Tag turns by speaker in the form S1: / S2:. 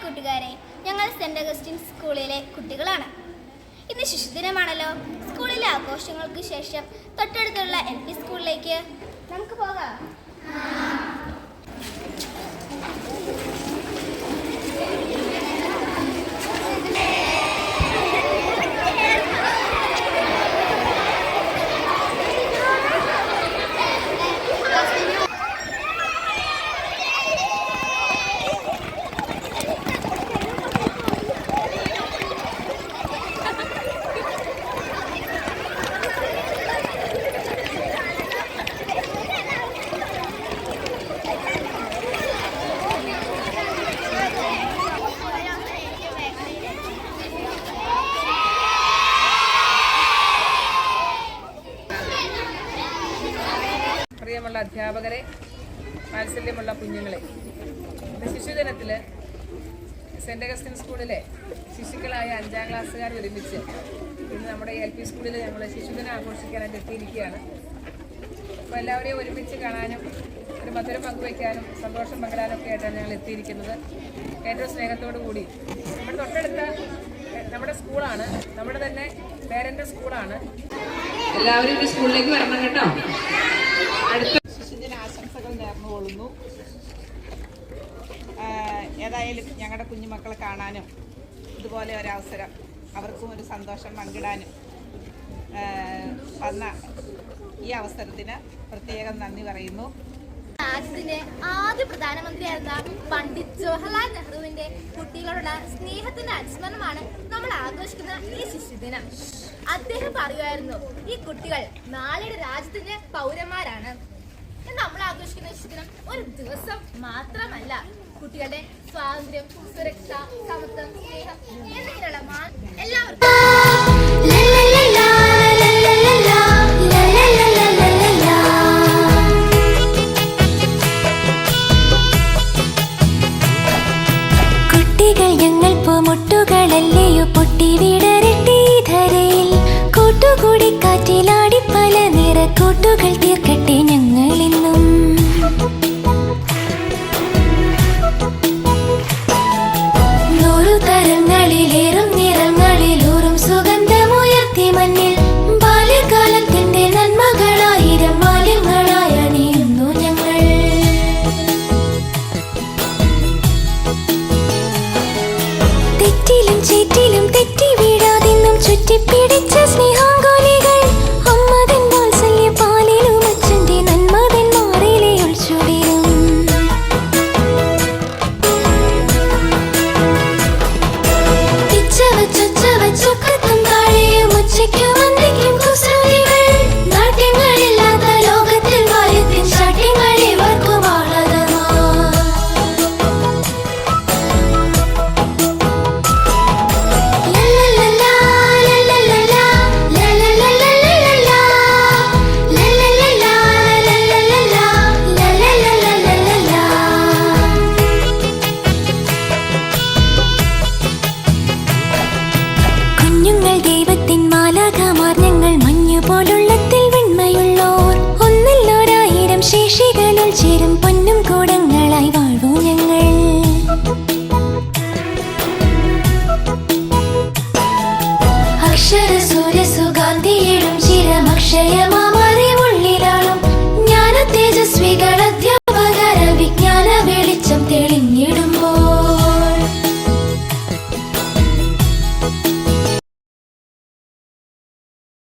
S1: കൂട്ടുകാരെ, ഞങ്ങൾ saint Augustine സ്കൂളിലെ കുട്ടികളാണ്. ഇന്ന് ശിശുദിനമാണല്ലോ. സ്കൂളിലെ ആഘോഷങ്ങൾക്ക് ശേഷം തൊട്ടടുത്തുള്ള LP സ്കൂളിലേക്ക് നമുക്ക് പോകാം.
S2: പ്രിയമുള്ള അധ്യാപകരെ, വാത്സല്യമുള്ള കുഞ്ഞുങ്ങളെ, ഇന്ന് ശിശുദിനത്തിൽ സെന്റ് അഗസ്റ്റിൻ സ്കൂളിലെ ശിശുക്കളായ 5ാം ക്ലാസ്സുകാർ ഒരുമിച്ച് ഇന്ന് നമ്മുടെ LP സ്കൂളിൽ ഞങ്ങൾ ശിശുദിനം ആഘോഷിക്കാനായിട്ട് എത്തിയിരിക്കുകയാണ്. അപ്പോൾ എല്ലാവരെയും ഒരുമിച്ച് കാണാനും ഒരു മധുരം പങ്കുവയ്ക്കാനും സന്തോഷം പങ്കിടാനും ഒക്കെ ആയിട്ടാണ് ഞങ്ങൾ എത്തിയിരിക്കുന്നത്. ഏറ്റവും സ്നേഹത്തോടു കൂടി നമ്മുടെ തൊട്ടടുത്ത നമ്മുടെ സ്കൂളാണ്, നമ്മുടെ തന്നെ പേരൻ്റ് സ്കൂളാണ്. എല്ലാവരും ഈ സ്കൂളിലേക്ക് വരണം കേട്ടോ. അടുത്ത
S3: ശിശുദിന ആശംസകൾ നേർന്നുകൊള്ളുന്നു. ഏതായാലും ഞങ്ങളുടെ കുഞ്ഞുമക്കളെ കാണാനും ഇതുപോലെ ഒരവസരം അവർക്കും ഒരു സന്തോഷം പങ്കിടാനും വന്ന ഈ അവസരത്തിന് പ്രത്യേകം നന്ദി പറയുന്നു.
S1: രാജ്യത്തിന്റെ ആദ്യ പ്രധാനമന്ത്രിയായിരുന്ന പണ്ഡിറ്റ് ജവഹർലാൽ നെഹ്റുവിന്റെ കുട്ടികളുടെ സ്നേഹത്തിന്റെ അനുസ്മരണമാണ് നമ്മൾ ആഘോഷിക്കുന്ന ഈ ശിശുദിനം. അദ്ദേഹം പറയുമായിരുന്നു, ഈ കുട്ടികൾ നാളെയുടെ രാജ്യത്തിന്റെ പൗരന്മാരാണ്. നമ്മൾ ആഘോഷിക്കുന്ന ശിശുദിനം ഒരു ദിവസം മാത്രമല്ല, കുട്ടികളുടെ സ്വാതന്ത്ര്യം, സുരക്ഷ, സമത്വം, സ്നേഹം എന്നിങ്ങനെയുള്ള എല്ലാവർക്കും
S4: മുട്ടുകളല്ലയോ പൊട്ടി വിടരട്ടെ ധരയിൽ, കൂട്ടുകൂടി കാറ്റിലാടി പല നിറ കൂട്ടുകൾ തീർക്കട്ടെ ഞങ്ങളിന്നും. നൂറു തരങ്ങളിലേറും നിറങ്ങളിലൂറും സുഗന്ധമുയർത്തി മണ്ണിൽ ബാല്യകാലത്തിന്റെ നന്മകളായിരം മാലിന്യങ്ങളായി അണിയുന്നു ഞങ്ങൾ. തെറ്റിലും ചേറ്റിലും തെറ്റി വീഴാതെന്നും ചുറ്റിപ്പിടിച്ച സ്നേഹാങ്കോലികൾ അമ്മതൻ വാത്സല്യ പാലിലും അച്ഛന്റെ നന്മതൻ മാറിലെ ഒളിച്ചുടരും. ചൊക്കത്തും താഴെയും ഉച്ചയ്ക്കും അന്തിക്കും കുസൃതികൾ, നാട്യങ്ങളില്ലാത്ത ലോകത്തിൽ വാര്യത്തിൻ ശാഠ്യങ്ങളെ വർക്കുവാളതമാ. കുഞ്ഞുങ്ങൾ ദൈവത്തിൻ മാലാഖമാർ, ഞങ്ങൾ മഞ്ഞുപോലുള്ളത്തിൽ വെണ്മയുള്ളോർ. ഒന്നല്ലോരായിരം ശേഷികളുൾ ചേരും